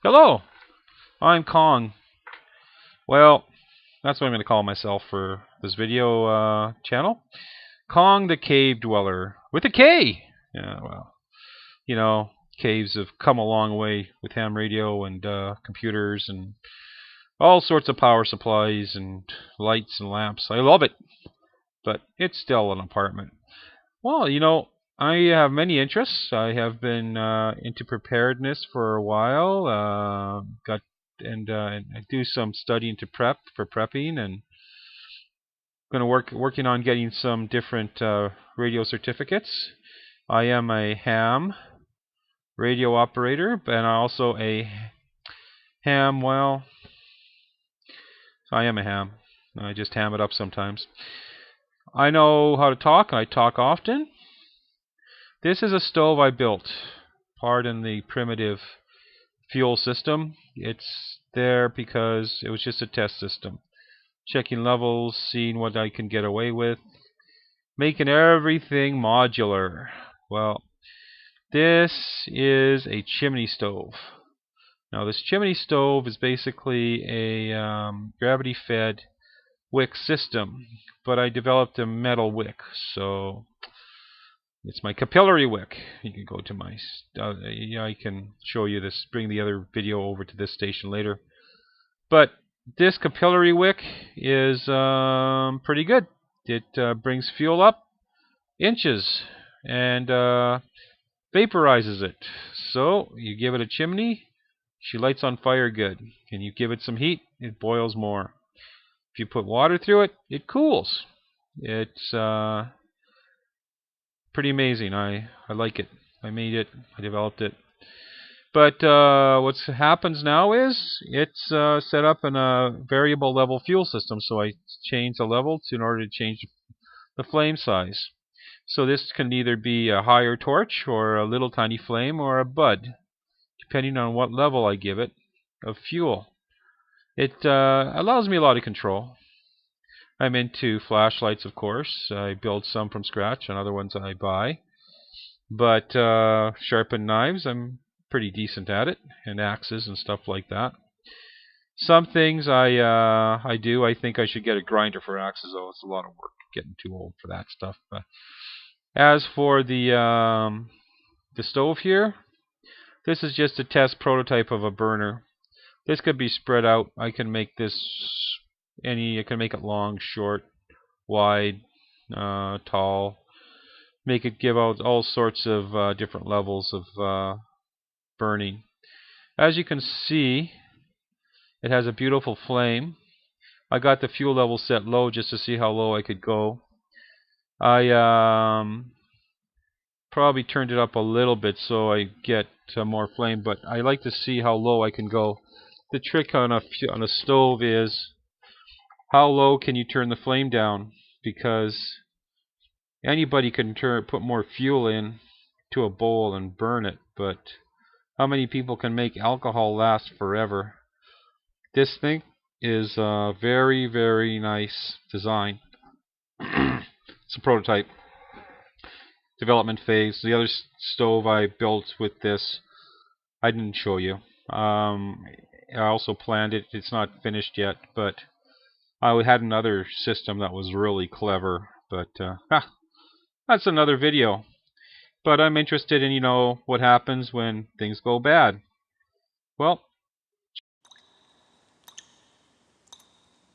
Hello, I'm Kong. Well, that's what I'm going to call myself for this video channel. Kong the Cave Dweller with a K. Yeah, well, you know, caves have come a long way with ham radio and computers and all sorts of power supplies and lights and lamps. I love it, but it's still an apartment. Well, I have many interests. I have been into preparedness for a while. And I do some study into prep for prepping, and going to working on getting some different radio certificates. I am a ham radio operator, and also a ham. Well, I am a ham. I just ham it up sometimes. I know how to talk, and I talk often. This is a stove I built. Pardon the primitive fuel system. It's there because it was just a test system. Checking levels, seeing what I can get away with, making everything modular. Well, this is a chimney stove. Now, this chimney stove is basically a gravity-fed wick system, but I developed a metal wick, so it's my capillary wick. You can go to my, I can show you this, bring the other video over to this station later. But this capillary wick is pretty good. It brings fuel up inches and vaporizes it. So you give it a chimney, she lights on fire good. And you give it some heat, it boils more. If you put water through it, it cools. It's pretty amazing. I like it. I made it. I developed it. But what happens now is it's set up in a variable level fuel system. So I change the level in order to change the flame size. So this can either be a higher torch or a little tiny flame or a bud, depending on what level I give it of fuel. It allows me a lot of control. I'm into flashlights, of course. I build some from scratch and other ones I buy. But sharpen knives, I'm pretty decent at it, and axes and stuff like that. Some things I do. I think I should get a grinder for axes, though. It's a lot of work. Getting too old for that stuff. As for the stove here, this is just a test prototype of a burner. This could be spread out. I can make this I can make it long, short, wide, tall. Make it give out all sorts of different levels of burning. As you can see, it has a beautiful flame. I got the fuel level set low just to see how low I could go. I probably turned it up a little bit so I get more flame, but I like to see how low I can go. The trick on a stove is how low can you turn the flame down, because anybody can put more fuel in to a bowl and burn it, but how many people can make alcohol last forever? This thing is a very, very nice design. It's a prototype. Development phase. The other stove I built with this, I didn't show you. I also planned it. It's not finished yet, but I had another system that was really clever. But that's another video. But I'm interested in, what happens when things go bad. Well,